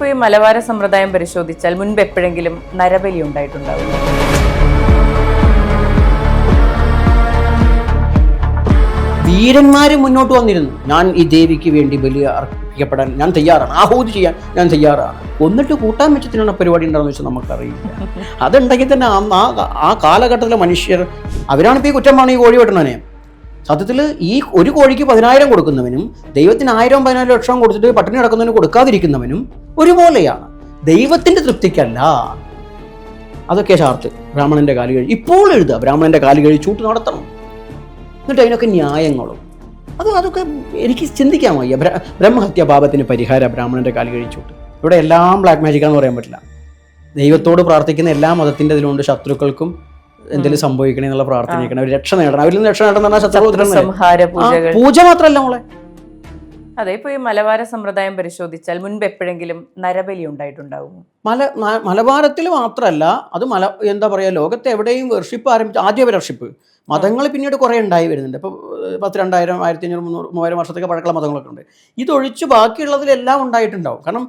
ഇപ്പോൾ ഈ മലബാര സമ്പ്രദായം പരിശോധിച്ചാൽ മുൻപ് എപ്പോഴെങ്കിലും നരബലി ഉണ്ടായിട്ടുണ്ടാവും? വീരന്മാര് മുന്നോട്ട് വന്നിരുന്നു. ഞാൻ ഈ ദേവിക്ക് വേണ്ടി ബലി അർപ്പിക്കപ്പെടാൻ ഞാൻ തയ്യാറാണ്, ആഹൂതി ചെയ്യാൻ ഞാൻ തയ്യാറാണ്. എന്നിട്ട് കൂട്ടാൻ വെച്ചത്തിനുള്ള പരിപാടി ഉണ്ടാകുന്ന വെച്ചാൽ നമുക്കറിയില്ല. അതുണ്ടെങ്കിൽ തന്നെ ആ കാലഘട്ടത്തിലെ മനുഷ്യർ അവരാണിപ്പോൾ ഈ കുറ്റമാണ് ഈ കോഴി വെട്ടണനെ. സത്യത്തിൽ ഈ ഒരു കോഴിക്ക് 10,000 കൊടുക്കുന്നവനും ദൈവത്തിന് 1000-14 ലക്ഷം കൊടുത്തിട്ട് പട്ടിണി കിടക്കുന്നവനും കൊടുക്കാതിരിക്കുന്നവനും ഒരുപോലെയാണ്. ദൈവത്തിന്റെ തൃപ്തിക്കല്ല. അതൊക്കെ ഷാർത്ത്. ബ്രാഹ്മണന്റെ കാല് കഴി ഇപ്പോൾ എഴുതുക, ബ്രാഹ്മണന്റെ കാല് കഴി ചൂട്ട് നടത്തണം. എന്നിട്ട് അതിനൊക്കെ ന്യായങ്ങളും അതൊക്കെ എനിക്ക് ചിന്തിക്കാൻ വയ്യ. ബ്രഹ്മഹത്യ പാപത്തിന് പരിഹാര ബ്രാഹ്മണന്റെ കാല് കഴിച്ചൂട്ട്. ഇവിടെ എല്ലാം ബ്ലാക്ക് മാജിക്കാന്ന് പറയാൻ പറ്റില്ല. ദൈവത്തോട് പ്രാർത്ഥിക്കുന്ന എല്ലാ മതത്തിന്റെ ഇതിലുണ്ട്. ശത്രുക്കൾക്കും എന്തെങ്കിലും സംഭവിക്കണേ എന്നുള്ള പ്രാർത്ഥനയ്ക്കണം, അവർ രക്ഷ നേടണം. അവരിൽ നിന്ന് രക്ഷ നേടണം. പൂജ മാത്രമല്ല മോളെ. അതെ, ഇപ്പൊ ഈ മലബാര സമ്പ്രദായം പരിശോധിച്ചാൽ മുൻപ് എപ്പോഴെങ്കിലും നരബലി ഉണ്ടായിട്ടുണ്ടാവും? മലബാരത്തിൽ മാത്രമല്ല, അത് എന്താ പറയുക, ലോകത്തെ എവിടെയും വർഷിപ്പ് ആരംഭിച്ച ആദ്യ വർഷിപ്പ് മതങ്ങൾ പിന്നീട് കുറേ ഉണ്ടായി വരുന്നുണ്ട്. ഇപ്പോൾ 10,000, 1500, 3000 വർഷത്തേക്ക് പഴക്കമുള്ള മതങ്ങളൊക്കെ ഉണ്ട്. ഇതൊഴിച്ച് ബാക്കിയുള്ളതിലെല്ലാം ഉണ്ടായിട്ടുണ്ടാവും. കാരണം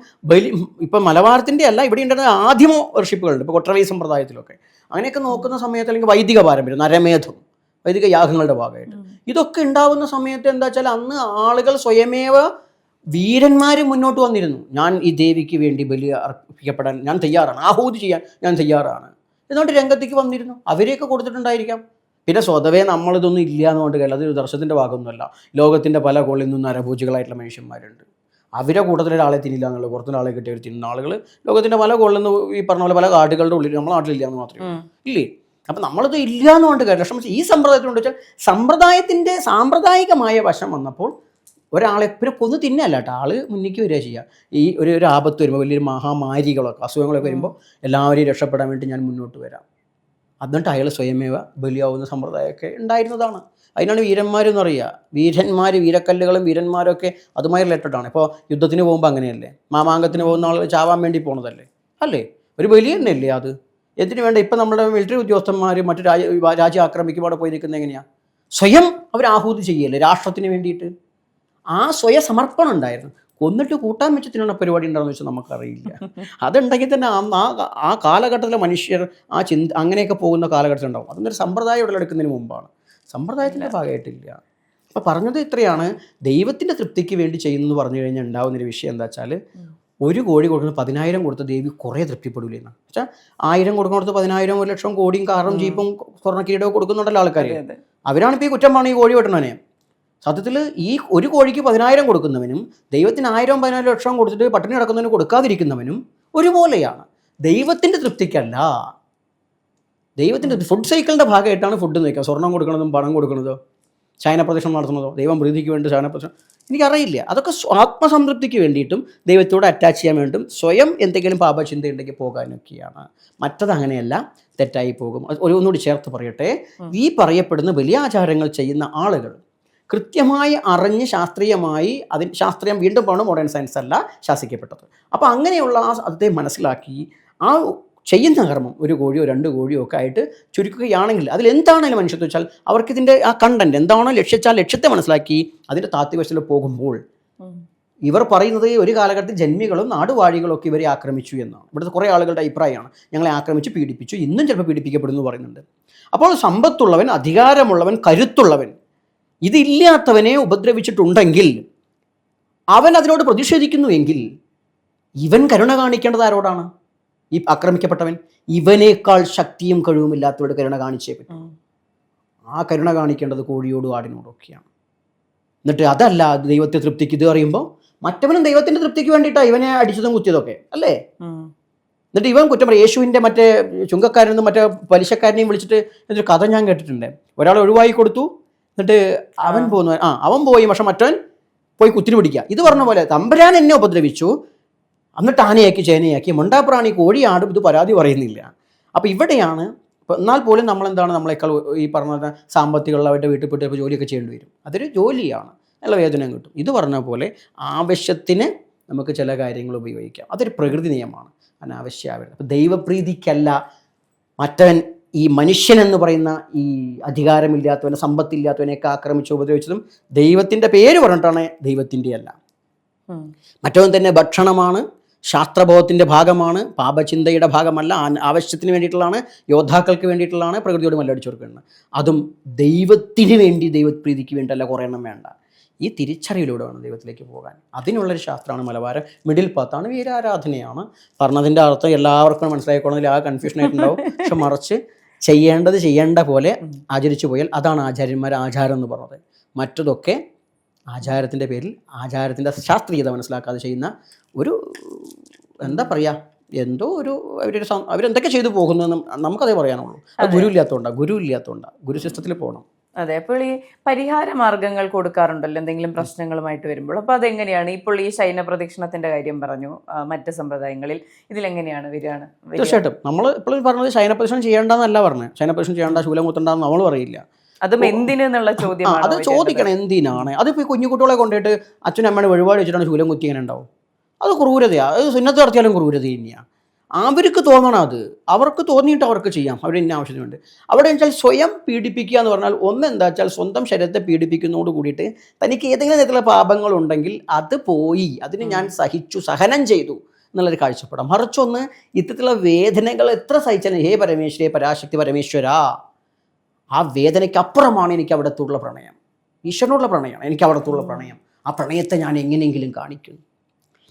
ഇപ്പം മലബാരത്തിൻ്റെ അല്ല, ഇവിടെ ഉണ്ടായിരുന്ന ആദ്യമോ വർഷിപ്പുകളുണ്ട്. ഇപ്പോൾ കൊട്ടവൈ സമ്പ്രദായത്തിലൊക്കെ അങ്ങനെയൊക്കെ നോക്കുന്ന സമയത്ത്, അല്ലെങ്കിൽ വൈദിക പാരമ്പര്യം, നരമേധം, വൈദിക യാഗങ്ങളുടെ ഭാഗമായിട്ട് ഇതൊക്കെ ഉണ്ടാവുന്ന സമയത്ത് എന്താ വെച്ചാൽ അന്ന് ആളുകൾ സ്വയമേവ വീരന്മാർ മുന്നോട്ട് വന്നിരുന്നു. ഞാൻ ഈ ദേവിക്ക് വേണ്ടി ബലി അർപ്പിക്കപ്പെടാൻ ഞാൻ തയ്യാറാണ്, ആഹൂതി ചെയ്യാൻ ഞാൻ തയ്യാറാണ് എന്നുകൊണ്ട് രംഗത്തേക്ക് വന്നിരുന്നു. അവരെയൊക്കെ കൊടുത്തിട്ടുണ്ടായിരിക്കാം. പിന്നെ സ്വതവേ നമ്മളിതൊന്നും ഇല്ല എന്നുകൊണ്ട് കഴിയില്ല. അതൊരു ദർശനത്തിൻ്റെ ഭാഗമൊന്നുമല്ല. ലോകത്തിൻ്റെ പല കോളിൽ നിന്നും നരഭൂജികളായിട്ടുള്ള മനുഷ്യന്മാരുണ്ട്. അവരെ കൂട്ടത്തിലൊരാളെ തിന്നില്ല എന്നുള്ളത്, പുറത്തുനിന്ന് കെട്ടിയവർ തിന്നുന്ന ആളുകൾ ലോകത്തിൻ്റെ പല കോളിൽ നിന്ന് ഈ പറഞ്ഞ പോലെ പല കാടുകളുടെ ഉള്ളിൽ നമ്മുടെ നാട്ടിലില്ല എന്ന് മാത്രമേ ഇല്ലേ. അപ്പം നമ്മളിത് ഇല്ല എന്നുകൊണ്ട് കഴിയില്ല. പക്ഷേ ഈ സമ്പ്രദായത്തിലുണ്ട് വെച്ചാൽ സമ്പ്രദായത്തിൻ്റെ സാമ്പ്രദായികമായ വശം വന്നപ്പോൾ ഒരാളെ പിന്നെ കൊന്നു തിന്നല്ല കേട്ടോ, ആള് മുന്നിലേക്ക് വരിക ചെയ്യുക. ഈ ഒരു ആപത്ത് വരുമ്പോൾ, വലിയൊരു മഹാമാരികളൊക്കെ അസുഖങ്ങളൊക്കെ വരുമ്പോൾ എല്ലാവരെയും രക്ഷപ്പെടാൻ വേണ്ടി ഞാൻ മുന്നോട്ട് വരാം. എന്നിട്ട് അയാൾ സ്വയമേവ ബലിയാവുന്ന സമ്പ്രദായമൊക്കെ ഉണ്ടായിരുന്നതാണ്. അതിനാണ് വീരന്മാരെന്ന് പറയുക. വീരക്കല്ലുകളും വീരന്മാരൊക്കെ അതുമായി റിലേറ്റഡാണ്. ഇപ്പോൾ യുദ്ധത്തിന് പോകുമ്പോൾ അങ്ങനെയല്ലേ, മാമാങ്കത്തിന് പോകുന്ന ആൾ ചാവാൻ വേണ്ടി പോണതല്ലേ, അല്ലേ? ഒരു ബലി തന്നെയല്ലേ അത്. എന്തിനു വേണ്ട? ഇപ്പം നമ്മുടെ മിലിറ്ററി ഉദ്യോഗസ്ഥന്മാർ മറ്റു രാജ്യം ആക്രമിക്കുമ്പോൾ അവിടെ പോയി നിൽക്കുന്നത് എങ്ങനെയാണ്? സ്വയം അവർ ആഹൂതി ചെയ്യല്ലേ രാഷ്ട്രത്തിന് വേണ്ടിയിട്ട്. ആ സ്വയ സമർപ്പണം ഉണ്ടായിരുന്നു. കൊന്നിട്ട് കൂട്ടാൻ വെച്ചത്തിനുള്ള പരിപാടി ഉണ്ടാകുന്ന വെച്ചാൽ നമുക്കറിയില്ല. അതുണ്ടെങ്കിൽ തന്നെ ആ കാലഘട്ടത്തിലെ മനുഷ്യർ അങ്ങനെയൊക്കെ പോകുന്ന കാലഘട്ടത്തിൽ ഉണ്ടാവും. അതൊന്നൊരു സമ്പ്രദായം ഉടലെടുക്കുന്നതിന് മുമ്പാണ്. സമ്പ്രദായത്തിൻ്റെ ഭാഗമായിട്ടില്ല. അപ്പോൾ പറഞ്ഞത് ഇത്രയാണ്. ദൈവത്തിൻ്റെ തൃപ്തിക്ക് വേണ്ടി ചെയ്യുന്നതെന്ന് പറഞ്ഞു കഴിഞ്ഞാൽ ഉണ്ടാകുന്നൊരു വിഷയം എന്താ വെച്ചാൽ, ഒരു കോഴി കൊടുക്കുന്ന 10,000 കൊടുത്ത ദേവി കുറേ തൃപ്തിപ്പെടില്ല എന്നാണ് വെച്ചാൽ. 1000 കൊടുക്കുന്നിടത്ത് 10,000, 1 ലക്ഷം, കോടിയും കാറും ജീപ്പും സ്വർണ്ണക്കിരീടവും കൊടുക്കുന്നുണ്ടല്ലോ ആൾക്കാർ. അവരാണിപ്പോൾ ഈ കുറ്റമാണ് ഈ കോഴി വെട്ടണനെ. സത്യത്തിൽ ഈ ഒരു കോഴിക്ക് 10,000 കൊടുക്കുന്നവനും ദൈവത്തിന് 1000-14 ലക്ഷം കൊടുത്തിട്ട് പട്ടിണി കിടക്കുന്നവനും കൊടുക്കാതിരിക്കുന്നവനും ഒരുപോലെയാണ്. ദൈവത്തിൻ്റെ തൃപ്തിക്കല്ല. ദൈവത്തിൻ്റെ ഫുഡ് സൈക്കിളിൻ്റെ ഭാഗമായിട്ടാണ് ഫുഡ് നിൽക്കുക. സ്വർണം കൊടുക്കുന്നതും പണം കൊടുക്കുന്നതോ ശയനപ്രദക്ഷിണം നടത്തുന്നതോ ദൈവം പ്രീതിക്ക് വേണ്ടി ശയനപ്രദക്ഷിണം എനിക്കറിയില്ല. അതൊക്കെ ആത്മസംതൃപ്തിക്ക് വേണ്ടിയിട്ടും ദൈവത്തോട് അറ്റാച്ച് ചെയ്യാൻ വേണ്ടിയിട്ടും സ്വയം എന്തെങ്കിലും പാപചിന്ത ഉണ്ടെങ്കിൽ പോകാനൊക്കെയാണ്. മറ്റത് അങ്ങനെയല്ല, തെറ്റായി പോകും. ഒന്നുകൂടി ചേർത്ത് പറയട്ടെ, ഈ പറയപ്പെടുന്ന വലിയ ആചാരങ്ങൾ ചെയ്യുന്ന ആളുകൾ കൃത്യമായി അറിഞ്ഞ് ശാസ്ത്രീയമായി ശാസ്ത്രീയം വീണ്ടും പോകണം, മോഡേൺ സയൻസ് അല്ല ശാസിക്കപ്പെട്ടത്. അപ്പോൾ അങ്ങനെയുള്ള അതേ മനസ്സിലാക്കി ആ ചെയ്യുന്ന കർമ്മം, ഒരു കോഴിയോ 2 കോഴിയോ ഒക്കെ ആയിട്ട് ചുരുക്കുകയാണെങ്കിൽ അതിലെന്താണെങ്കിലും മനുഷ്യത്വം വെച്ചാൽ അവർക്കിതിൻ്റെ ആ കണ്ടന്റ് എന്താണോ ലക്ഷ്യത്തെ മനസ്സിലാക്കി അതിൻ്റെ താത്വികവശത്തിൽ പോകുമ്പോൾ ഇവർ പറയുന്നത് ഒരു കാലഘട്ടത്തിൽ ജന്മികളും നാടുവാഴികളും ഒക്കെ ഇവരെ ആക്രമിച്ചു എന്നാണ്. ഇവിടുത്തെ കുറേ ആളുകളുടെ അഭിപ്രായമാണ്. ഞങ്ങളെ ആക്രമിച്ച് പീഡിപ്പിച്ചു, ഇന്നും ചിലപ്പോൾ പീഡിപ്പിക്കപ്പെടുന്നു പറയുന്നുണ്ട്. അപ്പോൾ സമ്പത്തുള്ളവൻ, അധികാരമുള്ളവൻ, കരുത്തുള്ളവൻ ഇതില്ലാത്തവനെ ഉപദ്രവിച്ചിട്ടുണ്ടെങ്കിൽ, അവൻ അതിനോട് പ്രതിഷേധിക്കുന്നുവെങ്കിൽ ഇവൻ കരുണ കാണിക്കേണ്ടത് ആരോടാണ്? ഈ ആക്രമിക്കപ്പെട്ടവൻ. ഇവനേക്കാൾ ശക്തിയും കഴിവുമില്ലാത്തവരോട് കരുണ കാണിച്ചേ പറ്റും. ആ കരുണ കാണിക്കേണ്ടത് കോഴിയോടും ആടിനോടും ഒക്കെയാണ്. എന്നിട്ട് അതല്ല ദൈവത്തെ തൃപ്തിക്ക് ഇത് അറിയുമ്പോൾ മറ്റവനും ദൈവത്തിൻ്റെ തൃപ്തിക്ക് വേണ്ടിയിട്ടാണ് ഇവനെ അടിച്ചതും കുത്തിയതൊക്കെ അല്ലേ. എന്നിട്ട് ഇവൻ കുറ്റം പറയും. യേശുവിൻ്റെ മറ്റേ ചുങ്കക്കാരനും മറ്റേ പലിശക്കാരനെയും വിളിച്ചിട്ട് എന്നൊരു കഥ ഞാൻ കേട്ടിട്ടുണ്ട്. ഒരാൾ ഒഴിവായി കൊടുത്തു, എന്നിട്ട് അവൻ പോകുന്നു, അവൻ പോയി, പക്ഷെ മറ്റവൻ പോയി കുത്തിരി പിടിക്കുക. ഇത് പറഞ്ഞ പോലെ തമ്പുരാൻ എന്നെ ഉപദ്രവിച്ചു, എന്നിട്ട് ആനയാക്കി ചേനയാക്കി മൊണ്ടാപ്രാണി കോഴി ആടും ഇത് പരാതി പറയുന്നില്ല. അപ്പോൾ ഇവിടെയാണ്. എന്നാൽ പോലും നമ്മളെക്കാൾ ഈ പറഞ്ഞ സാമ്പത്തികമുള്ളവരുടെ വീട്ടിൽ പോയിട്ട് ജോലിയൊക്കെ ചെയ്യേണ്ടി വരും. അതൊരു ജോലിയാണ്, നല്ല വേതനം കിട്ടും. ഇത് പറഞ്ഞ പോലെ ആവശ്യത്തിന് നമുക്ക് ചില കാര്യങ്ങൾ ഉപയോഗിക്കാം. അതൊരു പ്രകൃതി നിയമമാണ്, അനാവശ്യമാവരുത്. അപ്പോൾ ദൈവപ്രീതിക്കല്ല മറ്റവൻ ഈ മനുഷ്യനെന്ന് പറയുന്ന ഈ അധികാരമില്ലാത്തവനെ, സമ്പത്തില്ലാത്തവനെയൊക്കെ ആക്രമിച്ച് ഉപദ്രവിച്ചതും ദൈവത്തിൻ്റെ പേര് പറഞ്ഞിട്ടാണ്, ദൈവത്തിൻ്റെ അല്ല. മറ്റവൻ തന്നെ ഭക്ഷണമാണ്, ശാസ്ത്രബോധത്തിൻ്റെ ഭാഗമാണ്, പാപചിന്തയുടെ ഭാഗമല്ല, ആവശ്യത്തിന് വേണ്ടിയിട്ടുള്ളതാണ്, യോദ്ധാക്കൾക്ക് വേണ്ടിയിട്ടുള്ളതാണ്, പ്രകൃതിയോട് മല്ലടിച്ചു കൊടുക്കുന്നത്. അതും ദൈവത്തിന് വേണ്ടി, ദൈവപ്രീതിക്ക് വേണ്ടിയല്ല, കുറേ എണ്ണം വേണ്ട. ഈ തിരിച്ചറിവിലൂടെ വേണം ദൈവത്തിലേക്ക് പോകാൻ. അതിനുള്ളൊരു ശാസ്ത്രമാണ് മലബാർ. മിഡിൽ പാത്താണ്, വീരാരാധനയാണ്. പറഞ്ഞതിൻ്റെ അർത്ഥം എല്ലാവർക്കും മനസ്സിലായിക്കോണമെങ്കിൽ ആ കൺഫ്യൂഷൻ ആയിട്ടുണ്ടാവും. പക്ഷെ മറിച്ച് ചെയ്യേണ്ട പോലെ ആചരിച്ചു പോയാൽ അതാണ് ആചാര്യന്മാർ ആചാരം എന്ന് പറഞ്ഞത്. മറ്റതൊക്കെ ആചാരത്തിൻ്റെ പേരിൽ ആചാരത്തിൻ്റെ ശാസ്ത്രീയത മനസ്സിലാക്കാതെ ചെയ്യുന്ന ഒരു എന്താ പറയുക, എന്തോ ഒരു അവരെന്തൊക്കെ ചെയ്തു പോകുന്നതെന്ന് നമുക്കതേ പറയാനുള്ളൂ. അത് ഗുരു ഇല്ലാത്തതുകൊണ്ടാണ്. ഗുരു സിസ്റ്റത്തിൽ പോകണം. അതെ. അപ്പോൾ ഈ പരിഹാര മാർഗങ്ങൾ കൊടുക്കാറുണ്ടല്ലോ എന്തെങ്കിലും പ്രശ്നങ്ങളുമായിട്ട് വരുമ്പോൾ. അപ്പോൾ അതെങ്ങനെയാണ്? ഇപ്പോൾ ഈ ശയന പ്രദക്ഷിണത്തിന്റെ കാര്യം പറഞ്ഞു, മറ്റ് സമ്പ്രദായങ്ങളിൽ ഇതിലെങ്ങനെയാണ് വരികയാണ്? തീർച്ചയായിട്ടും നമ്മൾ ഇപ്പോഴും പറഞ്ഞത് ശയനപ്രദക്ഷിണം ചെയ്യേണ്ടെന്നല്ല പറഞ്ഞത്. ശയനപ്രദക്ഷിണം ചെയ്യേണ്ട, ശൂലം കുത്തണ്ടെന്ന് നമ്മൾ പറയില്ല. അതും എന്തിനെന്നുള്ള ചോദ്യം അത് ചോദിക്കണം, എന്തിനാണ്? അതിപ്പോൾ കുഞ്ഞുകുട്ടികളെ കൊണ്ടിട്ട് അച്ഛനും അമ്മയുടെ വഴിപാട് വെച്ചിട്ടാണ് ശൂലം കുത്തി ഇങ്ങനെ ഉണ്ടാവും. അത് ക്രൂരതയാണ്. അത് സുന്നത്ത് നടത്തിയാലും ക്രൂരത തന്നെയാണ്. അവർക്ക് തോന്നണം, അത് അവർക്ക് തോന്നിയിട്ട് അവർക്ക് ചെയ്യാം, അവർ ഇന്ന ആവശ്യത്തിന് വേണ്ടി. അവിടെ വെച്ചാൽ സ്വയം പീഡിപ്പിക്കുക എന്ന് പറഞ്ഞാൽ ഒന്നെന്താ വെച്ചാൽ സ്വന്തം ശരീരത്തെ പീഡിപ്പിക്കുന്നതോട് കൂടിയിട്ട് തനിക്ക് ഏതെങ്കിലും തരത്തിലുള്ള പാപങ്ങളുണ്ടെങ്കിൽ അത് പോയി, അതിന് ഞാൻ സഹനം ചെയ്തു എന്നുള്ളൊരു കാഴ്ചപ്പെടാം. മറിച്ചൊന്ന് ഇത്തരത്തിലുള്ള വേദനകൾ എത്ര സഹിച്ചാലും, ഹേ പരമേശ്വരേ, പരാശക്തി പരമേശ്വര, ആ വേദനയ്ക്ക് അപ്പുറമാണ് എനിക്ക് അവിടത്തുള്ള പ്രണയം. ഈശ്വരനോടുള്ള പ്രണയമാണ് എനിക്ക് അവിടത്തുള്ള പ്രണയം. ആ പ്രണയത്തെ ഞാൻ എങ്ങനെയെങ്കിലും കാണിക്കുന്നു.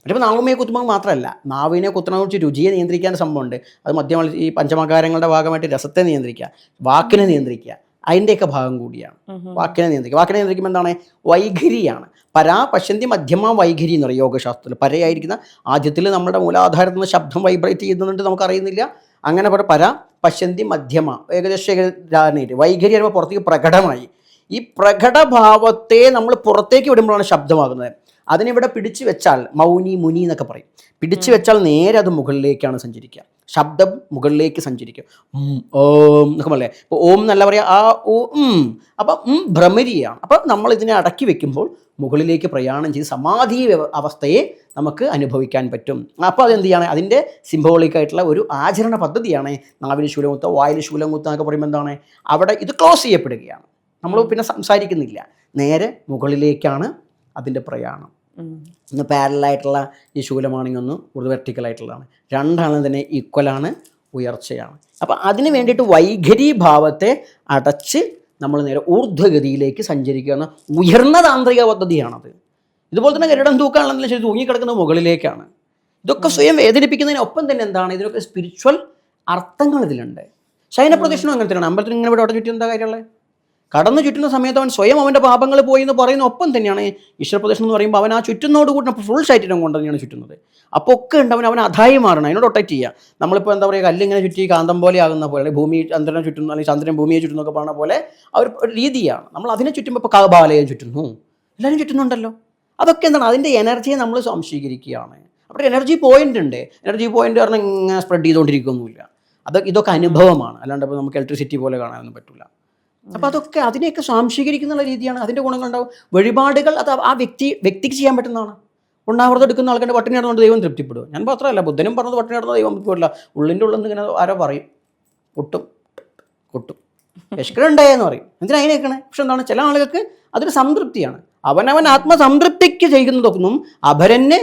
മറ്റേ നാവുമേ കുത്തുമ്പോൾ മാത്രമല്ല, നാവിനെ കുത്തണ കുറിച്ച് രുചിയെ നിയന്ത്രിക്കാൻ സംഭവമുണ്ട്. അത് മധ്യമ ഈ പഞ്ചമകാരങ്ങളുടെ ഭാഗമായിട്ട് രസത്തെ നിയന്ത്രിക്കുക, വാക്കിനെ നിയന്ത്രിക്കുക, അതിൻ്റെയൊക്കെ ഭാഗം കൂടിയാണ് വാക്കിനെ നിയന്ത്രിക്കുമ്പോൾ എന്താണ്? വൈഖരിയാണ്. പരാ പശ്യന്തി മധ്യമ വൈഖരി എന്ന് പറയും യോഗശാസ്ത്രത്തിൽ. പരയായിരിക്കുന്ന ആദ്യത്തിൽ നമ്മുടെ മൂലാധാരത്തിൽ നിന്ന് ശബ്ദം വൈബ്രേറ്റ് ചെയ്യുന്നുണ്ട്, നമുക്കറിയുന്നില്ല. അങ്ങനെ പര പശ്യന്തി മധ്യമ ഏകദേശം വൈഖരി വരുമ്പോൾ പുറത്തേക്ക് പ്രകടമായി. ഈ പ്രകടഭാവത്തെ നമ്മൾ പുറത്തേക്ക് വിടുമ്പോഴാണ് ശബ്ദമാകുന്നത്. അതിനിവിടെ പിടിച്ചു വെച്ചാൽ മൗനി മുനി എന്നൊക്കെ പറയും. പിടിച്ചു വെച്ചാൽ നേരെ അത് മുകളിലേക്കാണ് സഞ്ചരിക്കുക, ശബ്ദം മുകളിലേക്ക് സഞ്ചരിക്കും. ഓം എന്നൊക്കെ പറയല്ലേ. ഇപ്പോൾ ഓം എന്നല്ല പറയുക, ആ ഓ അപ്പം ഭ്രമരിയാണ്. അപ്പം നമ്മൾ ഇതിനെ അടക്കി വെക്കുമ്പോൾ മുകളിലേക്ക് പ്രയാണം ചെയ്ത് സമാധി അവസ്ഥയെ നമുക്ക് അനുഭവിക്കാൻ പറ്റും. അപ്പോൾ അതെന്ത് ചെയ്യാണ്? അതിൻ്റെ സിംബോളിക്കായിട്ടുള്ള ഒരു ആചരണ പദ്ധതിയാണ്. നാവിൽ ശൂലമുത്ത, വായിൽ ശൂലമുത്ത എന്നൊക്കെ പറയുമ്പോൾ എന്താണ്? അവിടെ ഇത് ക്ലോസ് ചെയ്യപ്പെടുകയാണ്. നമ്മൾ പിന്നെ സംസാരിക്കുന്നില്ല, നേരെ മുകളിലേക്കാണ് അതിൻ്റെ പ്രയാണം. ഒന്ന് പാരലായിട്ടുള്ള ഈ ശൂലമാണെങ്കിൽ ഒന്ന് വെർട്ടിക്കലായിട്ടുള്ളതാണ്. രണ്ടാണ് തന്നെ ഈക്വലാണ്, ഉയർച്ചയാണ്. അപ്പം അതിന് വേണ്ടിയിട്ട് വൈഖരി ഭാവത്തെ അടച്ച് നമ്മൾ നേരെ ഊർധ്വഗതിയിലേക്ക് സഞ്ചരിക്കുക എന്ന ഉയർന്ന താന്ത്രിക പദ്ധതിയാണത്. ഇതുപോലെ തന്നെ ഗരുഡൻ തൂക്കാണെങ്കിലും ശരി, തൂങ്ങിക്കിടക്കുന്നത് മുകളിലേക്കാണ്. ഇതൊക്കെ സ്വയം വേദനിപ്പിക്കുന്നതിനൊപ്പം തന്നെ എന്താണ്, ഇതിനൊക്കെ സ്പിരിച്വൽ അർത്ഥങ്ങൾ ഇതിലുണ്ട്. ശയനപ്രദക്ഷിണം അങ്ങനെ തന്നെയാണ്. അമ്പലത്തിൽ ഇങ്ങനെ ഇവിടെ ചുറ്റി എന്താ കാര്യമുള്ളത്? കടന്നു ചുറ്റുന്ന സമയത്ത് അവൻ സ്വയം അവൻ്റെ പാപങ്ങൾ പോയി എന്ന് പറയുന്ന ഒപ്പം തന്നെയാണ് ഈശ്വരപ്രദക്ഷിണം എന്ന് പറയുമ്പോൾ അവൻ ആ ചുറ്റുന്നോട് കൂടി ഫുൾ ശരീരം കൊണ്ട് തന്നെയാണ് ചുറ്റുന്നത്. അപ്പോൾ ഒക്കെ ഉണ്ട് അവൻ അധായി മാറണം, അതിനോട് ഒട്ടക്റ്റ് ചെയ്യുക. നമ്മളിപ്പോൾ എന്താ പറയുക, കല്ലിങ്ങനെ ചുറ്റി കാന്തം പോലെ ആകുന്ന പോലെ, ഭൂമി ചന്ദ്രനെ ചുറ്റുന്നു, അല്ലെങ്കിൽ ചന്ദ്രൻ ഭൂമിയെ ചുറ്റുന്നൊക്കെ പറഞ്ഞ പോലെ ഒരു രീതിയാണ്. നമ്മൾ അതിനെ ചുറ്റുമ്പോൾ ഇപ്പോൾ കാബാലയം ചുറ്റുന്നു, എല്ലാവരും ചുറ്റുന്നുണ്ടല്ലോ. അതൊക്കെ എന്താണ്? അതിൻ്റെ എനർജിയെ നമ്മൾ സംശീകരിക്കുകയാണ്. അവിടെ എനർജി പോയിന്റ് ഉണ്ട്. എനർജി പോയിന്റ് പറഞ്ഞാൽ ഇങ്ങനെ സ്പ്രെഡ് ചെയ്തുകൊണ്ടിരിക്കുകയൊന്നുമില്ല. ഇതൊക്കെ അനുഭവമാണ്, അല്ലാണ്ട് ഇപ്പോൾ നമുക്ക് ഇലക്ട്രിസിറ്റി പോലെ കാണാനൊന്നും പറ്റില്ല. അപ്പോൾ അതൊക്കെ അതിനെയൊക്കെ സ്വാംശീകരിക്കുന്ന രീതിയാണ്. അതിൻ്റെ ഗുണങ്ങളുണ്ടാവും. വഴിപാടുകൾ അത് ആ വ്യക്തിക്ക് ചെയ്യാൻ പറ്റുന്നതാണ്. ഉണ്ണാവൃതം എടുക്കുന്ന ആൾക്കാരുടെ പട്ടിണി നടന്നുകൊണ്ട് ദൈവം തൃപ്തിപ്പെടും. ഞാൻ മാത്രമല്ല, ബുദ്ധനും പറഞ്ഞത് പട്ടിണി നടന്ന ദൈവം തൃപ്തിപ്പെടില്ല. ഉള്ളിൻ്റെ ഉള്ളിൽ നിന്ന് ഇങ്ങനെ ആരോ പറയും, കൊട്ടും വിശക്കണുണ്ടായെന്ന് പറയും. എന്തിനാ അതിനെ വെക്കണേ? പക്ഷെ എന്താണ്, ചില ആളുകൾക്ക് അതൊരു സംതൃപ്തിയാണ്. അവനവൻ ആത്മസംതൃപ്തിക്ക് ചെയ്യുന്നതൊന്നും അപരന്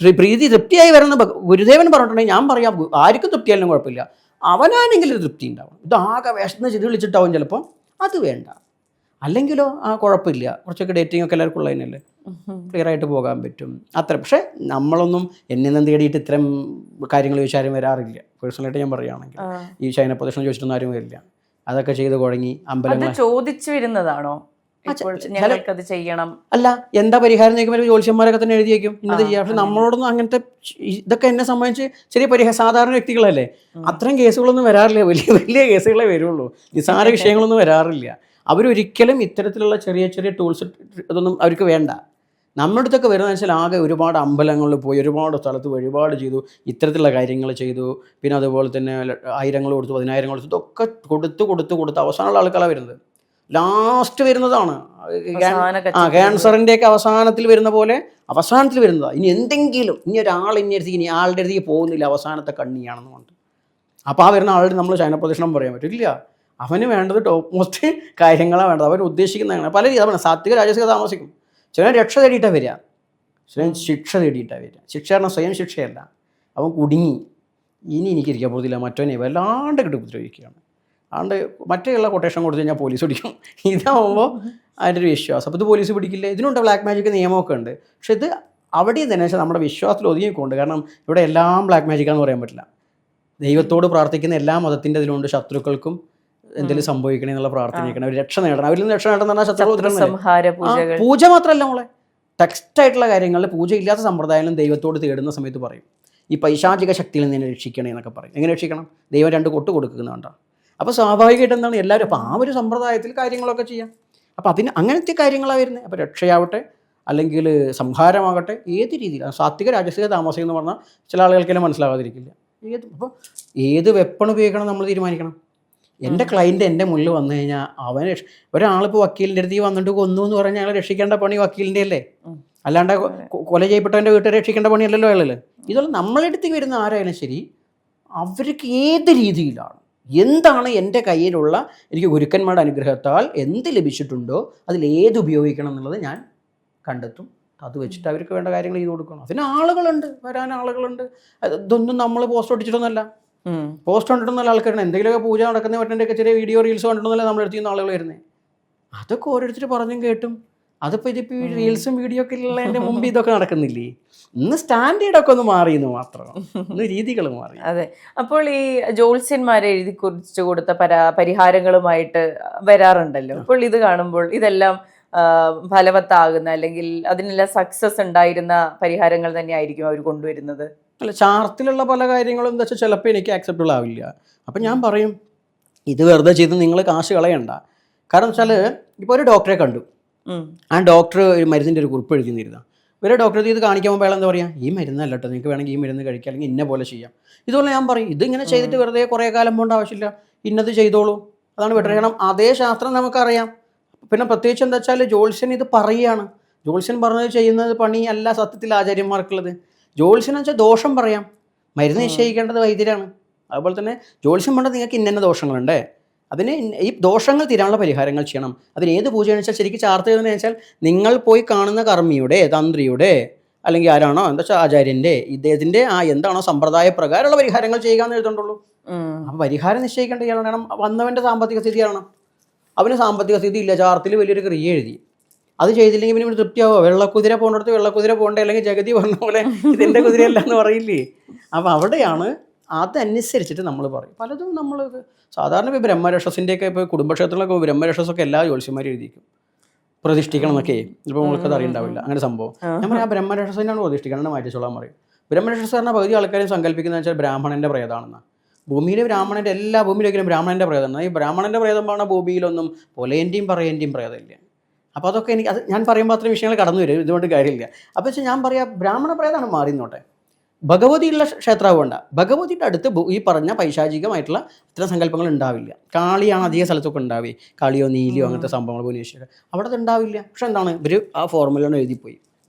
തൃപ്തിയായി വരുന്ന ഗുരുദേവൻ പറഞ്ഞിട്ടുണ്ടെങ്കിൽ ഞാൻ പറയാം, ആർക്കും തൃപ്തിയായാലും കുഴപ്പമില്ല, അവനാണെങ്കിലും ഒരു തൃപ്തി ഉണ്ടാവും. ഇതാകെ വിശന്ന് ചെയ്ത് വിളിച്ചിട്ടാവും ചിലപ്പോൾ, അത് വേണ്ട. അല്ലെങ്കിലോ കുഴപ്പമില്ല, കുറച്ചൊക്കെ ഡേറ്റിംഗ് ഒക്കെ എല്ലാവർക്കും ഉള്ളതിനല്ലേ, ക്ലിയർ ആയിട്ട് പോകാൻ പറ്റും അത്ര. പക്ഷേ നമ്മളൊന്നും എന്നെ തേടിയിട്ട് ഇത്തരം കാര്യങ്ങൾ ചോദിച്ചാരും വരാറില്ല. പേഴ്സണലായിട്ട് ഞാൻ പറയുകയാണെങ്കിൽ ഈ ശയനപ്രദക്ഷിണം ചോദിച്ചിട്ടൊന്നും ആരും വരില്ല. അതൊക്കെ ചെയ്ത് കുഴങ്ങി അമ്പലങ്ങൾ ചോദിച്ചു വരുന്നതാണോ? ഞങ്ങൾക്കത് ചെയ്യണം, അല്ല എന്താ പരിഹാരം ചോദിക്കുമ്പോൾ ജ്യോത്സ്യന്മാരൊക്കെ തന്നെ എഴുതി വയ്ക്കും ഇന്നത് ചെയ്യാം. പക്ഷെ നമ്മളോടൊന്നും അങ്ങനത്തെ ഇതൊക്കെ എന്നെ സംബന്ധിച്ച് ചെറിയ പരിഹാരം, സാധാരണ വ്യക്തികളല്ലേ, അത്തരം കേസുകളൊന്നും വരാറില്ല. വലിയ കേസുകളെ വരുള്ളൂ, നിസ്സാര വിഷയങ്ങളൊന്നും വരാറില്ല. അവരൊരിക്കലും ഇത്തരത്തിലുള്ള ചെറിയ ചെറിയ ടൂൾസ് ഇതൊന്നും അവർക്ക് വേണ്ട. നമ്മുടെ അടുത്തൊക്കെ വരുന്നതെന്ന് വെച്ചാൽ ആകെ ഒരുപാട് അമ്പലങ്ങളിൽ പോയി, ഒരുപാട് സ്ഥലത്ത് വഴിപാട് ചെയ്തു, ഇത്തരത്തിലുള്ള കാര്യങ്ങൾ ചെയ്തു, പിന്നെ അതുപോലെ തന്നെ 1000 കൊടുത്തു, 10,000 കൊടുത്തു, ഇതൊക്കെ കൊടുത്ത് അവസാനമുള്ള ആൾക്കാരാണ് വരുന്നത്. ലാസ്റ്റ് വരുന്നതാണ് ക്യാൻസറിൻ്റെയൊക്കെ അവസാനത്തിൽ വരുന്ന പോലെ അവസാനത്തിൽ വരുന്നതാണ്. ഇനി എന്തെങ്കിലും ഇനി ആളുടെ അടുത്തേക്ക് പോകുന്നില്ല, അവസാനത്തെ കണ്ണിയാണെന്ന് പറഞ്ഞിട്ട്. അപ്പോൾ ആ വരുന്ന ആളുടെ നമ്മൾ ശയനപ്രദക്ഷിണം പറയാൻ പറ്റില്ല. അവന് വേണ്ടത് ടോപ്പ് മോസ്റ്റ് കാര്യങ്ങളാണ് വേണ്ടത്. അവൻ ഉദ്ദേശിക്കുന്നതാണ് പല രീതിയിൽ. സാത്വിക രാജസിക താമസിക്കും. ചിലൻ രക്ഷ തേടിയിട്ടാണ് വരിക, ചിലൻ ശിക്ഷ തേടിയിട്ടാണ് വരിക. ശിക്ഷ പറഞ്ഞാൽ സ്വയം ശിക്ഷയല്ല, അവൻ കുടുങ്ങി, ഇനി എനിക്ക് ഇരിക്കാൻ പോകുന്നില്ല, മറ്റവനെ വല്ലാണ്ട് കിട്ടി ഉപദ്രവിക്കുകയാണ്. അതുകൊണ്ട് മറ്റുള്ള കൊട്ടേഷൻ കൊടുത്തു കഴിഞ്ഞാൽ പോലീസ് പിടിക്കും. ഇതാവുമ്പോൾ അതിൻ്റെ ഒരു വിശ്വാസം. അപ്പോൾ ഇത് പോലീസ് പിടിക്കില്ല. ഇതിനുണ്ട് ബ്ലാക്ക് മാജിക് നിയമമൊക്കെ ഉണ്ട്. പക്ഷെ ഇത് അവിടെ തന്നെ വെച്ചാൽ നമ്മുടെ വിശ്വാസത്തിൽ ഒതുങ്ങിക്കൊണ്ട്. കാരണം ഇവിടെ എല്ലാം ബ്ലാക്ക് മാജിക്കാന്ന് പറയാൻ പറ്റില്ല. ദൈവത്തോട് പ്രാർത്ഥിക്കുന്ന എല്ലാ മതത്തിൻ്റെ ഇതിലുണ്ട് ശത്രുക്കൾക്കും എന്തെങ്കിലും സംഭവിക്കണേ എന്നുള്ള പ്രാർത്ഥനയ്ക്കണം, ഒരു രക്ഷ നേടണം. അവരിൽ നിന്ന് രക്ഷ നേടണം എന്ന് പറഞ്ഞാൽ ശത്രു പൂജ മാത്രമല്ല മോളെ, ടെക്സ്റ്റായിട്ടുള്ള കാര്യങ്ങളിൽ പൂജ ഇല്ലാത്ത സമ്പ്രദായങ്ങളും ദൈവത്തോട് തേടുന്ന സമയത്ത് പറയും ഈ പൈശാചിക ശക്തിയിൽ നിന്ന് രക്ഷിക്കണേ എന്നൊക്കെ പറയും. എങ്ങനെ രക്ഷിക്കണം? ദൈവം 2 കൊട്ട് കൊടുക്കുന്നുണ്ടോ? അപ്പോൾ സ്വാഭാവികമായിട്ട് എന്താണ് എല്ലാവരും അപ്പോൾ ആ ഒരു സമ്പ്രദായത്തിൽ കാര്യങ്ങളൊക്കെ ചെയ്യാം. അപ്പോൾ അതിന് അങ്ങനത്തെ കാര്യങ്ങളാണ് വരുന്നത്. അപ്പോൾ രക്ഷയാവട്ടെ അല്ലെങ്കിൽ സംഹാരമാകട്ടെ, ഏത് രീതിയിലാണ് സാത്വിക രാജസിക താമസിക എന്ന് പറഞ്ഞാൽ ചില ആളുകൾക്കെല്ലാം മനസ്സിലാകാതിരിക്കില്ല. അപ്പോൾ ഏത് വെപ്പൺ ഉപയോഗിക്കണം നമ്മൾ തീരുമാനിക്കണം. എൻ്റെ ക്ലയൻറ്റ് എൻ്റെ മുന്നിൽ വന്നു കഴിഞ്ഞാൽ അവനെ ഒരാളിപ്പോൾ വക്കീലിൻ്റെ അടുത്ത് വന്നിട്ട് കൊന്നു എന്ന് പറഞ്ഞാൽ അയാളെ രക്ഷിക്കേണ്ട പണി വക്കീലിൻ്റെ അല്ലേ, അല്ലാണ്ട് കൊല ചെയ്യപ്പെട്ടവൻ്റെ വീട്ടിൽ രക്ഷിക്കേണ്ട പണിയല്ലല്ലോ അയാളല്ലേ. ഇതുപോലെ നമ്മളെടുത്ത് വരുന്ന ആരായാലും ശരി, അവർക്ക് ഏത് രീതിയിലാണ് എന്താണ് എൻ്റെ കയ്യിലുള്ള എനിക്ക് ഗുരുക്കന്മാരുടെ അനുഗ്രഹത്താൽ എന്ത് ലഭിച്ചിട്ടുണ്ടോ അതിലേത് ഉപയോഗിക്കണം എന്നുള്ളത് ഞാൻ കണ്ടെത്തും. അത് വെച്ചിട്ട് അവർക്ക് വേണ്ട കാര്യങ്ങൾ ചെയ്ത് കൊടുക്കണം. അതിന് ആളുകളുണ്ട്, വരാൻ ആളുകളുണ്ട്. ഇതൊന്നും നമ്മൾ പോസ്റ്റ് ഒട്ടിച്ചിട്ടൊന്നുമല്ല, പോസ്റ്റ് കണ്ടിട്ടൊന്നുമല്ല ആൾക്കാരാണ്. എന്തെങ്കിലുമൊക്കെ പൂജ നടക്കുന്ന മറ്റേൻ്റെയൊക്കെ ചെറിയ വീഡിയോ റീൽസ് കണ്ടിട്ടൊന്നുമല്ല നമ്മൾ എടുത്തിരുന്ന ആളുകൾ വരുന്നത്. അതൊക്കെ ഓരോരുത്തർ പറഞ്ഞും കേട്ടും. അതിപ്പോൾ ഇതിപ്പോൾ റീൽസും വീഡിയോ ഒക്കെ ഉള്ളതിൻ്റെ മുമ്പ് ഇതൊക്കെ നടക്കുന്നില്ലേ? ഇന്ന് സ്റ്റാൻഡേർഡൊക്കെ ഒന്ന് മാറിയെന്ന് മാത്രം, ഇന്ന് രീതികൾ മാറി. അതെ. അപ്പോൾ ഈ ജ്യോത്സ്യന്മാരെ എഴുതി കുറിച്ച് കൊടുത്ത പരിഹാരങ്ങളുമായിട്ട് വരാറുണ്ടല്ലോ. അപ്പോൾ ഇത് കാണുമ്പോൾ ഇതെല്ലാം ഫലവത്താകുന്ന അല്ലെങ്കിൽ അതിനെല്ലാം സക്സസ് ഉണ്ടായിരുന്ന പരിഹാരങ്ങൾ തന്നെ ആയിരിക്കും അവർ കൊണ്ടുവരുന്നത്? അല്ല, ചാർത്തിലുള്ള പല കാര്യങ്ങളും എന്താ വെച്ചാൽ ചിലപ്പോൾ എനിക്ക് ആക്സെപ്റ്റബിൾ ആവില്ല. അപ്പം ഞാൻ പറയും ഇത് വെറുതെ ചെയ്ത് നിങ്ങൾ കാശ് കളയണ്ട. കാരണം വെച്ചാൽ ഇപ്പോൾ ഒരു ഡോക്ടറെ കണ്ടു, ആ ഡോക്ടർ ഒരു മരുന്നിൻ്റെ ഒരു കുറിപ്പ് എഴുതിയിരുന്ന ഇവരെ ഡോക്ടർ ഇത് കാണിക്കാൻ പോകുമ്പോൾ എന്താ പറയുക, ഈ മരുന്നല്ല കേട്ടോ, നിങ്ങൾക്ക് വേണമെങ്കിൽ ഈ മരുന്ന് കഴിക്കാം, അല്ലെങ്കിൽ ഇന്ന പോലെ ചെയ്യാം. ഇതുപോലെ ഞാൻ പറയും ഇതിങ്ങനെ ചെയ്തിട്ട് വെറുതെ കുറേ കാലം പോകേണ്ട ആവശ്യമില്ല, ഇന്നത് ചെയ്തോളൂ, അതാണ് ബെറ്റർ. കാരണം അതേ ശാസ്ത്രം നമുക്കറിയാം. പിന്നെ പ്രത്യേകിച്ച് എന്താ വെച്ചാൽ ജ്യോത്സ്യൻ ഇത് പറയുകയാണ്. ജ്യോത്സ്യൻ പറഞ്ഞത് ചെയ്യുന്നത് പണി അല്ല സത്യത്തിൽ ആചാര്യന്മാർക്കുള്ളത്. ജ്യോത്സ്യൻ എന്ന് വെച്ചാൽ ദോഷം പറയാം, മരുന്ന് നിശ്ചയിക്കേണ്ടത് വൈദ്യരാണ്. അതുപോലെ തന്നെ ജ്യോത്സ്യം പറഞ്ഞാൽ നിങ്ങൾക്ക് ഇന്ന ദോഷങ്ങളുണ്ട്, അതിന് ഈ ദോഷങ്ങൾ തീരാനുള്ള പരിഹാരങ്ങൾ ചെയ്യണം. അതിന് ഏത് പൂജയെന്ന് വെച്ചാൽ ശരിക്കും ചാർത്ത് ചെയ്തതെന്ന് വെച്ചാൽ നിങ്ങൾ പോയി കാണുന്ന കർമ്മിയുടെ തന്ത്രിയുടെ അല്ലെങ്കിൽ ആരാണോ എന്താ വെച്ചാൽ ആചാര്യൻ്റെ ഇദ്ദേഹത്തിൻ്റെ എന്താണോ സമ്പ്രദായ പ്രകാരമുള്ള പരിഹാരങ്ങൾ ചെയ്യുക എന്ന് എഴുതണ്ടുള്ളൂ. അപ്പോൾ പരിഹാരം നിശ്ചയിക്കേണ്ട ഇയാളാണ് വന്നവൻ്റെ സാമ്പത്തിക സ്ഥിതി ആവണം. അവന് സാമ്പത്തിക സ്ഥിതി ഇല്ല, ചാർത്തിൽ വലിയൊരു ക്രിയ എഴുതി, അത് ചെയ്തില്ലെങ്കിൽ പിന്നെ തൃപ്തിയാവോ? വെള്ളക്കുതിര പോകേണ്ടടുത്ത് വെള്ളക്കുതിര പോകണ്ടേ, അല്ലെങ്കിൽ ജഗതി പറഞ്ഞ പോലെ ഇതിൻ്റെ കുതിരയല്ല എന്ന് പറയില്ലേ? അപ്പോൾ അവിടെയാണ് അതനുസരിച്ചിട്ട് നമ്മൾ പറയും. പലതും നമ്മൾ സാധാരണ ഇപ്പോൾ ബ്രഹ്മരക്ഷസിൻ്റെയൊക്കെ ഇപ്പോൾ കുടുംബക്ഷേത്രങ്ങളൊക്കെ ബ്രഹ്മരക്ഷസൊക്കെ എല്ലാ ജ്യോത്സ്യന്മാരും എഴുതിക്കും പ്രതിഷ്ഠിക്കണം എന്നൊക്കെ. ഇപ്പോൾ നമ്മൾക്കത് അറിയണ്ടാവില്ല അങ്ങനെ സംഭവം. ഞാൻ പറയാം ആ ബ്രഹ്മരക്ഷസിനാണ് പ്രതിഷ്ഠിക്കണം, മാറ്റിച്ചോളാൻ പറയും. ബ്രഹ്മരക്ഷസ് പറഞ്ഞാൽ പകുതി ആൾക്കാരും സങ്കല്പിക്കുന്നത് വെച്ചാൽ ബ്രാഹ്മണൻ്റെ പ്രേതാണെന്നാണ്. ഭൂമിയിൽ ബ്രാഹ്മണൻ്റെ എല്ലാ ഭൂമിയിലേക്കും ബ്രാഹ്മണൻ്റെ പ്രേതമാണ്. ഈ ബ്രാഹ്മണൻ്റെ പ്രേതം പറഞ്ഞാൽ ഭൂമിയിലൊന്നും പൊലേൻ്റെയും പറയേൻ്റെയും പ്രേതമില്ല. അപ്പോൾ അതൊക്കെ എനിക്ക് അത് ഞാൻ പറയുമ്പോൾ അത്രയും വിഷയങ്ങൾ കടന്നു വരും, ഇതുകൊണ്ട് കാര്യമില്ല. അപ്പോൾ വെച്ചാൽ ഞാൻ പറയാം ബ്രാഹ്മണ പ്രേതമാണ് മാറിന്നോട്ടെ, ഭഗവതിയുള്ള ക്ഷേത്രവും വേണ്ട. ഭഗവതിയുടെ അടുത്ത് ഈ പറഞ്ഞ പൈശാചികമായിട്ടുള്ള ഇത്തരം സങ്കല്പങ്ങൾ ഉണ്ടാവില്ല. കാളിയാണ് അധിക സ്ഥലത്തൊക്കെ ഉണ്ടാവുക, കാളിയോ നീലിയോ അങ്ങനത്തെ സംഭവങ്ങൾ ഭുവനേശ്വര അവിടെ ഉണ്ടാവില്ല. പക്ഷെ എന്താണ് ഇവർ ആ ഫോർമുലയാണ് എഴുതിപ്പോയി.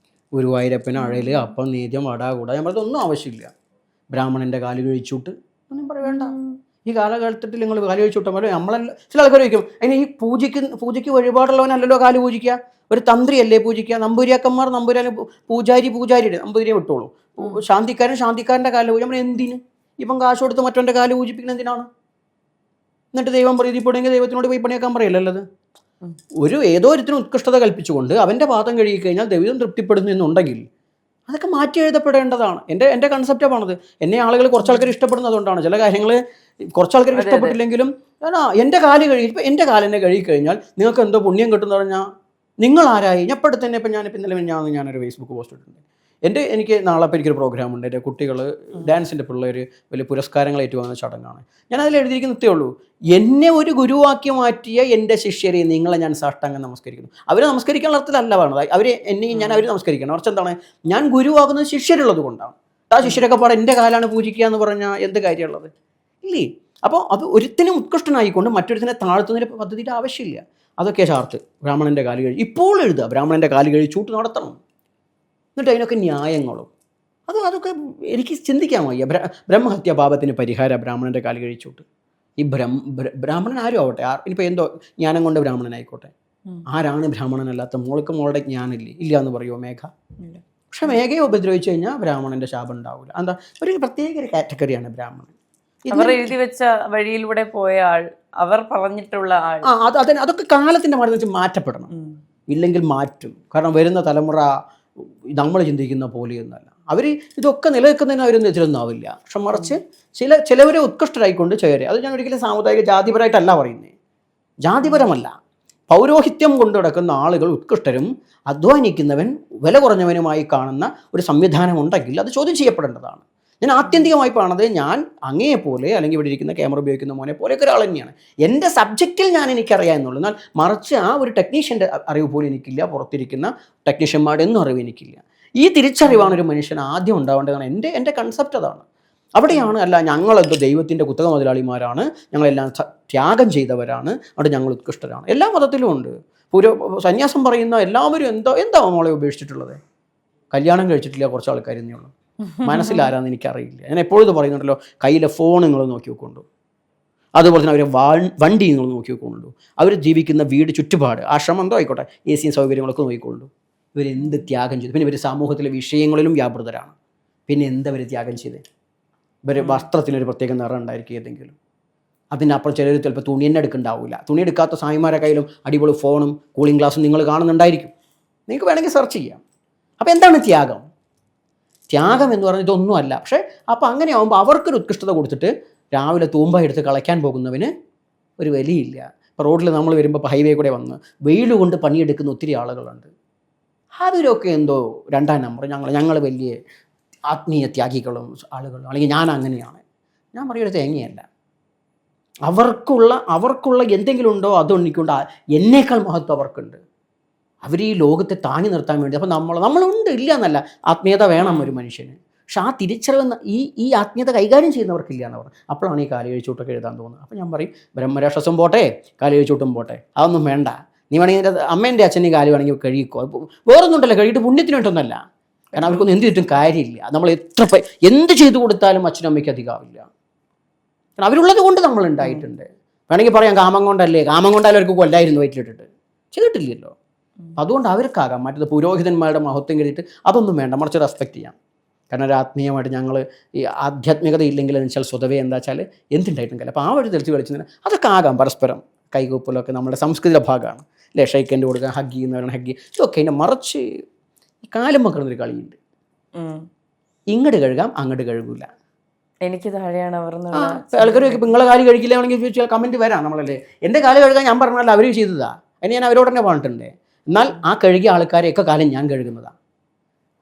ഗുരുവായൂരപ്പൻ അഴൽ അപ്പം നീദ്യം വട കൂട ഞാൻ പറഞ്ഞതൊന്നും ആവശ്യമില്ല. ബ്രാഹ്മണൻ്റെ കാല് കഴിച്ചൂട്ട് ഒന്നും പറയണ്ട. ഈ കാലഘട്ടത്തിൽ നിങ്ങൾ കാല് കഴിച്ചുവിട്ടാൽ പോലെ നമ്മളെല്ലാം ചില ആൾക്കാർ ചോദിക്കും അതിന് ഈ പൂജയ്ക്ക് വഴിപാടുള്ളവനല്ലല്ലോ കാല് പൂജിക്കുക, ഒരു തന്ത്രിയല്ലേ പൂജിക്കുക. നമ്പൂരിയാക്കന്മാർ നമ്പൂരാന് പൂജാരിയുടെ നമ്പൂതിരിയെ വിട്ടോളൂ, ശാന്തിക്കാരൻ്റെ കാല് പൂജ. നമ്മൾ എന്തിന് ഇപ്പം കാശ് കൊടുത്ത് മറ്റവൻ്റെ കാല് പൂജിപ്പിക്കുന്നത് എന്തിനാണ്? എന്നിട്ട് ദൈവം പ്രീതിപ്പെടുമെങ്കിൽ ദൈവത്തിനോട് പോയി പണിയാക്കാൻ പറയല്ലത്. ഏതോ ഒരുത്തിനും ഉത്കൃഷ്ടത കൽപ്പിച്ചുകൊണ്ട് അവൻ്റെ പാദം കഴുകിക്കഴിഞ്ഞാൽ ദൈവം തൃപ്തിപ്പെടുന്നു എന്നുണ്ടെങ്കിൽ അതൊക്കെ മാറ്റി എഴുതപ്പെടേണ്ടതാണ്. എൻ്റെ കൺസെപ്റ്റാണത്. എന്നെ ആളുകൾ കുറച്ചാൾക്കാർ ഇഷ്ടപ്പെടുന്നതുകൊണ്ടാണ്. ചില കാര്യങ്ങൾ കുറച്ചാൾക്കാർക്ക് ഇഷ്ടപ്പെട്ടില്ലെങ്കിലും എൻ്റെ കാല് കഴുകി ഇപ്പം എൻ്റെ കാലിനെ കഴുകിക്കഴിഞ്ഞാൽ നിങ്ങൾക്ക് എന്തോ പുണ്യം കിട്ടുമെന്ന് പറഞ്ഞാൽ നിങ്ങൾ ആരായി? ഞാൻ ഇപ്പം തന്നെ ഞാനിപ്പോൾ ഇന്നലെ ഞാനൊരു ഫേസ്ബുക്ക് പോസ്റ്റ് ഇട്ടിട്ടുണ്ട്. എനിക്ക് നാളെ ഇപ്പോൾ എനിക്കൊരു പ്രോഗ്രാമുണ്ട്. എൻ്റെ കുട്ടികൾ ഡാൻസിൻ്റെ പിള്ളേർ വലിയ പുരസ്കാരങ്ങൾ ഏറ്റുവാങ്ങുന്ന ചടങ്ങാണ്. ഞാൻ അതിൽ എഴുതിയിരിക്കുന്നതേ ഉള്ളൂ, എന്നെ ഒരു ഗുരുവാക്കി മാറ്റിയ എൻ്റെ ശിഷ്യരെ നിങ്ങളെ ഞാൻ സാഷ്ടാംഗം നമസ്കരിക്കുന്നു. അവരെ നമസ്കരിക്കാനുള്ള അർത്ഥത്തിലല്ല പറഞ്ഞത്, അവർ നമസ്കരിക്കണം. കുറച്ച് എന്താണ് ഞാൻ ഗുരുവാകുന്നത് ശിഷ്യരുള്ളത് കൊണ്ടാണ്. ആ ശിഷ്യരൊക്കെ പാടെ എൻ്റെ കാലാണ് പൂജിക്കുക എന്ന് പറഞ്ഞാൽ എന്ത് കാര്യമുള്ളത് ഇല്ലേ? അപ്പോൾ അത് ഒരുത്തിനും ഉത്കൃഷ്ടനായിക്കൊണ്ട് മറ്റൊരുത്തിനെ താഴ്ത്തുന്നതിന് പദ്ധതിയുടെ ആവശ്യമില്ല. അതൊക്കെ ചാർത്ത് ബ്രാഹ്മണൻ്റെ കാല് കഴി ഇപ്പോൾ എഴുതുക, ബ്രാഹ്മണൻ്റെ കാല് കഴി ചൂട്ട് നടത്തണം. എന്നിട്ട് അതിനൊക്കെ ന്യായങ്ങളും അതൊക്കെ എനിക്ക് ചിന്തിക്കാൻ വയ്യ. ബ്രഹ്മഹത്യ പാപത്തിന് പരിഹാര ബ്രാഹ്മണൻ്റെ കാല് കഴിച്ചോട്ട്. ഈ ബ്രാഹ്മണൻ ആരും ആവട്ടെ, ഇനിയിപ്പോൾ എന്തോ ജ്ഞാനം കൊണ്ട് ബ്രാഹ്മണനായിക്കോട്ടെ, ആരാണ് ബ്രാഹ്മണനല്ലാത്ത? മോൾക്ക് മോളുടെ ജ്ഞാനമില്ലേ? ഇല്ല എന്ന് പറയുമോ മേഘ? പക്ഷെ മേഘയെ ഉപദ്രവിച്ചു കഴിഞ്ഞാൽ ബ്രാഹ്മണന്റെ ശാപം ഉണ്ടാവില്ല. എന്താ ഒരു പ്രത്യേക ഒരു കാറ്റഗറിയാണ് ബ്രാഹ്മണൻ. അവർ എഴുതി വെച്ച വഴിയിലൂടെ പോയ ആൾ, അവർ പറഞ്ഞിട്ടുള്ള ആൾ. അതൊക്കെ കാലത്തിന്റെ മാറി വെച്ച് മാറ്റപ്പെടണം. ഇല്ലെങ്കിൽ മാറ്റും. കാരണം വരുന്ന തലമുറ നമ്മൾ ചിന്തിക്കുന്ന പോലെയൊന്നല്ല. അവർ ഇതൊക്കെ നിലനിൽക്കുന്നതിന് അവരൊന്നും എതിരൊന്നും ആവില്ല. പക്ഷെ മറിച്ച് ചിലവരെ ഉത്കൃഷ്ടരായിക്കൊണ്ട് ചേരുക. അത് ഞാൻ ഒരിക്കലും സാമുദായിക ജാതിപരമായിട്ടല്ല പറയുന്നത്. ജാതിപരമല്ല, പൗരോഹിത്യം കൊണ്ടു നടക്കുന്ന ആളുകൾ ഉത്കൃഷ്ടരും അധ്വാനിക്കുന്നവൻ വില കുറഞ്ഞവനുമായി കാണുന്ന ഒരു സംവിധാനം ഉണ്ടെങ്കിൽ അത് ചോദ്യം ചെയ്യപ്പെടേണ്ടതാണ്. ഞാൻ ആത്യന്തികമായി കാണുന്നത് ഞാൻ അങ്ങയെപ്പോലെ അല്ലെങ്കിൽ ഇവിടെ ഇരിക്കുന്ന ക്യാമറ ഉപയോഗിക്കുന്ന മോനെ പോലെയൊക്കെ ഒരാൾ തന്നെയാണ്. എൻ്റെ സബ്ജക്റ്റിൽ എനിക്കറിയാം എന്നുള്ളൂ. എന്നാൽ മറിച്ച് ആ ഒരു ടെക്നീഷ്യൻ്റെ അറിവ് പോലും എനിക്കില്ല, പുറത്തിരിക്കുന്ന ടെക്നീഷ്യന്മാരുടെ ഒന്നും അറിവ് എനിക്കില്ല. ഈ തിരിച്ചറിവാണ് ഒരു മനുഷ്യൻ ആദ്യം ഉണ്ടാവേണ്ടതാണ്. എൻ്റെ കൺസെപ്റ്റ് അതാണ്. അവിടെയാണ് അല്ല ഞങ്ങളെന്തോ ദൈവത്തിൻ്റെ കുത്തക മുതലാളിമാരാണ്, ഞങ്ങളെല്ലാം ത്യാഗം ചെയ്തവരാണ്, അവിടെ ഞങ്ങൾ ഉത്കൃഷ്ടരാണ്. എല്ലാ മതത്തിലും ഉണ്ട്. സന്യാസം പറയുന്ന എല്ലാവരും എന്താ മോളെ ഉപേക്ഷിച്ചിട്ടുള്ളത്? കല്യാണം കഴിച്ചിട്ടില്ല കുറച്ച് ആൾക്കാർ തന്നെയുള്ളൂ. മനസ്സിലാരാന്ന് എനിക്കറിയില്ല. ഞാൻ എപ്പോഴും ഇത് പറയുന്നുണ്ടല്ലോ, കയ്യിലെ ഫോൺ നിങ്ങൾ നോക്കി വെക്കൊണ്ടു, അതുപോലെ തന്നെ അവരെ വണ്ടി നിങ്ങൾ നോക്കി വെക്കൊണ്ടു, അവർ ജീവിക്കുന്ന വീട് ചുറ്റുപാട് ആശ്രമം എന്തോ ആയിക്കോട്ടെ, AC സൗകര്യങ്ങളൊക്കെ നോക്കിക്കൊണ്ടു. ഇവരെന്ത് ത്യാഗം ചെയ്തു? പിന്നെ ഇവർ സമൂഹത്തിലെ വിഷയങ്ങളിലും വ്യാപൃതരാണ്. പിന്നെ എന്തവർ ത്യാഗം ചെയ്ത്? ഇവർ വസ്ത്രത്തിനൊരു പ്രത്യേക നിറം ഉണ്ടായിരിക്കും ഏതെങ്കിലും. അതിനപ്പുറം ചിലർ ചിലപ്പോൾ തുണി തന്നെ എടുക്കുന്നുണ്ടാവില്ല. തുണി എടുക്കാത്ത സ്വാമിമാരുടെ കയ്യിലും അടിപൊളി ഫോണും കൂളിംഗ് ഗ്ലാസും നിങ്ങൾ കാണുന്നുണ്ടായിരിക്കും. നിങ്ങൾക്ക് വേണമെങ്കിൽ സെർച്ച് ചെയ്യാം. അപ്പോൾ എന്താണ് ത്യാഗം? ത്യാഗം എന്ന് പറഞ്ഞാൽ ഇതൊന്നുമല്ല. പക്ഷേ അപ്പോൾ അങ്ങനെ ആകുമ്പോൾ അവർക്കൊരു ഉത്കൃഷ്ടത കൊടുത്തിട്ട് രാവിലെ തൂമ്പ എടുത്ത് കളയ്ക്കാൻ പോകുന്നവന് ഒരു വിലയില്ല. ഇപ്പോൾ റോഡിൽ നമ്മൾ വരുമ്പോൾ ഹൈവേ കൂടെ വന്ന് വെയിൽ കൊണ്ട് പണിയെടുക്കുന്ന ഒത്തിരി ആളുകളുണ്ട്. അതിലൊക്കെ എന്തോ രണ്ടാം നമ്പർ, ഞങ്ങൾ വലിയ ആത്മീയ ത്യാഗികളും ആളുകളും, അല്ലെങ്കിൽ ഞാൻ അങ്ങനെയാണ്. ഞാൻ പറയുന്നത് തേങ്ങയല്ല. അവർക്കുള്ള എന്തെങ്കിലും ഉണ്ടോ അതെനിക്കുണ്ട്. എന്നേക്കാൾ മഹത്വം അവർക്കുണ്ട്. അവർ ഈ ലോകത്തെ താങ്ങി നിർത്താൻ വേണ്ടി. അപ്പോൾ നമ്മളുണ്ട്, ഇല്ല എന്നല്ല, ആത്മീയത വേണം ഒരു മനുഷ്യന്. പക്ഷെ ആ തിരിച്ചറിവ് ഈ ആത്മീയത കൈകാര്യം ചെയ്യുന്നവർക്കില്ല എന്ന് പറഞ്ഞു. അപ്പോഴാണ് ഈ കാലുകഴിച്ചൂട്ടൊക്കെ എഴുതാൻ തോന്നുന്നത്. അപ്പോൾ ഞാൻ പറയും, ബ്രഹ്മരാക്ഷസം പോട്ടെ, കാലുകഴിച്ചൂട്ടും പോട്ടെ, അതൊന്നും വേണ്ട. നീ വേണമെങ്കിൽ അമ്മേൻ്റെ അച്ഛൻ്റെ കാല് വേണമെങ്കിൽ കഴിക്കോ, വേറൊന്നും ഉണ്ടല്ലോ, കഴിയിട്ട് പുണ്യത്തിന് വേണ്ടൊന്നല്ല. കാരണം അവർക്കൊന്നും എന്ത് ചെയ്തിട്ടും കാര്യമില്ല. നമ്മൾ എന്ത് ചെയ്തു കൊടുത്താലും അച്ഛനും അമ്മയ്ക്ക് അധികമാവില്ല. കാരണം അവരുള്ളത് കൊണ്ട് നമ്മൾ ഉണ്ടായിട്ടുണ്ട്. വേണമെങ്കിൽ പറയാം കാമം കൊണ്ടല്ലേ, കാമം കൊണ്ടാലും അവർക്ക് കൊല്ലായിരുന്നു വയറ്റിലിട്ടിട്ട്, ചെയ്തിട്ടില്ലല്ലോ. അതുകൊണ്ട് അവർക്കാകാം. മറ്റത് പുരോഹിതന്മാരുടെ മഹത്വം കരുതിയിട്ട് അതൊന്നും വേണ്ട, മറിച്ച് റെസ്പെക്റ്റ് ചെയ്യാം. കാരണം ഒരു ആത്മീയമായിട്ട് ഞങ്ങൾ ഈ ആധ്യാത്മികത ഇല്ലെങ്കിൽ എന്ന് വെച്ചാൽ സ്വതവേ എന്താ വെച്ചാൽ എന്തുണ്ടായിട്ടും കാര്യമില്ല. അപ്പോൾ ആ വഴി തെളിച്ച് കളിച്ചതിന് അതൊക്കെ ആകാം. പരസ്പരം കൈകൂപ്പലൊക്കെ നമ്മുടെ സംസ്കൃതിയുടെ ഭാഗമാണ് അല്ലേ. ഷെയ്ക്കൻ്റെ കൊടുക്കുക, ഹഗ് ചെയ്യുന്നവരാണ് ഹഗ് ചെയ്യുക, ഇതൊക്കെ. അതിൻ്റെ മറിച്ച് ഈ കാലം വെക്കുന്നൊരു കളിയുണ്ട്. ഇങ്ങോട്ട് കഴുകാം, അങ്ങോട്ട് കഴുകില്ല. എനിക്ക് താഴെയാണ് അവർ. ആൾക്കാർ നിങ്ങളെ കാല് കഴിക്കില്ലാണെങ്കിൽ കമൻറ്റ് വരാം നമ്മളല്ലേ. എൻ്റെ കാല് കഴുകാൻ ഞാൻ പറഞ്ഞാൽ അവർ ചെയ്തതാ, അതിന് ഞാൻ അവരോട് തന്നെ പറഞ്ഞിട്ടുണ്ട്. എന്നാൽ ആ കഴുകിയ ആൾക്കാരെയൊക്കെ കാലം ഞാൻ കഴുകുന്നതാണ്.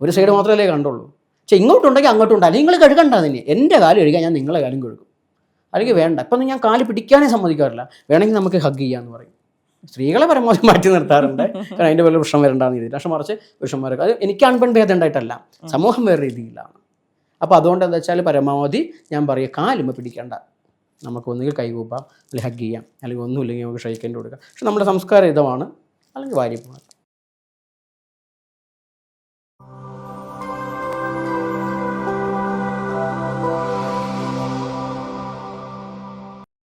ഒരു സൈഡ് മാത്രമല്ലേ കണ്ടുള്ളൂ. പക്ഷേ ഇങ്ങോട്ടുണ്ടെങ്കിൽ അങ്ങോട്ടും ഉണ്ടാകും. നിങ്ങൾ കഴുകണ്ട, തന്നെ എൻ്റെ കാല് കഴുകാൻ ഞാൻ നിങ്ങളെ കാലും കഴുകും. അല്ലെങ്കിൽ വേണ്ട, ഇപ്പം ഞാൻ കാല് പിടിക്കാനേ സമ്മതിക്കാറില്ല. വേണമെങ്കിൽ നമുക്ക് ഹഗ് ചെയ്യാമെന്ന് പറയും. സ്ത്രീകളെ പരമാവധി മാറ്റി നിർത്താറുണ്ട്. കാരണം അതിൻ്റെ വലിയ പ്രശ്നം വരണ്ടാന്ന് രീതിയിൽ. പക്ഷെ മറിച്ച് പുരുഷന്മാരൊക്കെ, അത് എനിക്ക് ആൺപെൺഭേദം ഉണ്ടായിട്ടല്ല, സമൂഹം വേറെ രീതിയിലാണ്. അപ്പോൾ അതുകൊണ്ട് എന്താ വെച്ചാൽ പരമാവധി ഞാൻ പറയുക, കാലുമ്പോൾ പിടിക്കേണ്ട, നമുക്ക് ഒന്നുകിൽ കൈകൂപ്പാം, അല്ലെങ്കിൽ ഹഗ് ചെയ്യാം, അല്ലെങ്കിൽ ഒന്നുമില്ലെങ്കിൽ നമുക്ക് ഷെയ്ക്കൻ്റെ കൊടുക്കാം. പക്ഷെ നമ്മുടെ സംസ്കാരം ഇതമാണ്, അല്ലെങ്കിൽ വാരി പോകാം.